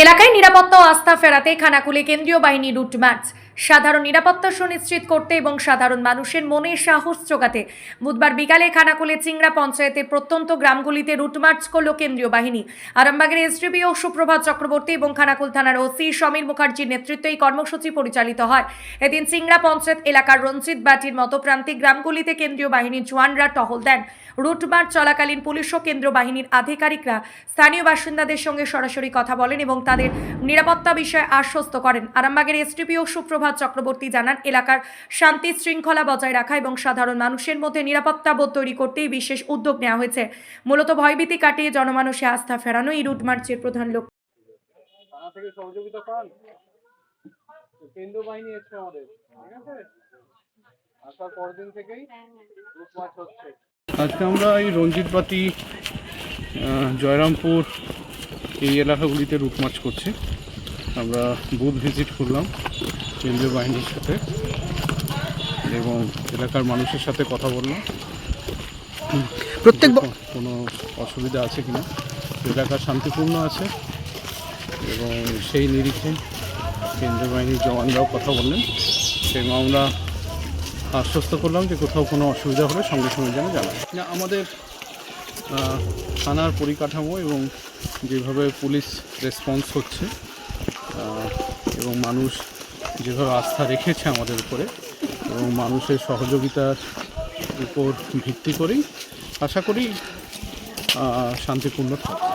এলাকায় নিরাপত্তা ও আস্থা ফেরাতে খানাকুলে কেন্দ্রীয় বাহিনী রুট মার্চ। সাধারণ নিরাপত্তা সুনিশ্চিত করতে এবং সাধারণ মানুষের মনে সাহস জোগাতে বুধবার বিকালে খানাকুলে চিংড়া পঞ্চায়েতের প্রত্যন্ত গ্রামগুলিতে রুট মার্চ করল কেন্দ্রীয় বাহিনী। আরামবাগের এসডিপিও সুপ্রভাত চক্রবর্তী এবং খানাকুল থানার ওসি সমীর মুখার্জির নেতৃত্বে এই কর্মসূচি পরিচালিত হয়। এদিন চিংড়া পঞ্চায়েত এলাকার রঞ্জিত বাটির মতো প্রান্তিক গ্রামগুলিতে কেন্দ্রীয় বাহিনীর জওয়ানরা টহল দেন। রুট মার্চ চলাকালীন পুলিশ ও কেন্দ্র বাহিনীর আধিকারিকরা স্থানীয় বাসিন্দাদের সঙ্গে সরাসরি কথা বলেন এবং তাদের নিরাপত্তা বিষয়ে আশ্বস্ত করেন। আরামবাগের এসডিপিও সুপ্রভাত চক্রবর্তী জানান, এলাকার শান্তি শৃঙ্খলা বজায় রাখা এবং সাধারণ মানুষের মধ্যে নিরাপত্তা বোধ তৈরি করতেই বিশেষ উদ্যোগ নেওয়া হয়েছে। মূলত ভয়ভীতি কাটিয়ে জনমানুষে আস্থা ফেরানো এই রুট মার্চের প্রধান লক্ষ্য। কেন্দ্র বাহিনী এসছে আমাদের, ঠিক আছে? আসার পরের দিন থেকেই রুট মার্চ হচ্ছে। আজকে আমরা এই রঞ্জিতবাতি, জয়রামপুর এই এলাকাগুলিতে রুট মার্চ করছি। আমরা বুথ ভিজিট করলাম কেন্দ্রীয় বাহিনীর সাথে এবং এলাকার মানুষের সাথে কথা বললাম প্রত্যেক কোনো অসুবিধা আছে কিনা। এলাকা শান্তিপূর্ণ আছে এবং সেই নিরিখে কেন্দ্রীয় বাহিনীর জওয়ানরাও কথা বললেন এবং আমরা আশ্বস্ত করলাম যে কোথাও কোনো অসুবিধা হলে সঙ্গে সঙ্গে যেন জানাই। আমাদের থানার পরিকাঠামো এবং যেভাবে পুলিশ রেসপন্স হচ্ছে এবং মানুষ যেভাবে আস্থা রেখেছে আমাদের উপরে এবং মানুষের সহযোগিতার উপর ভিত্তি করেই আশা করি শান্তিপূর্ণ থাকবে।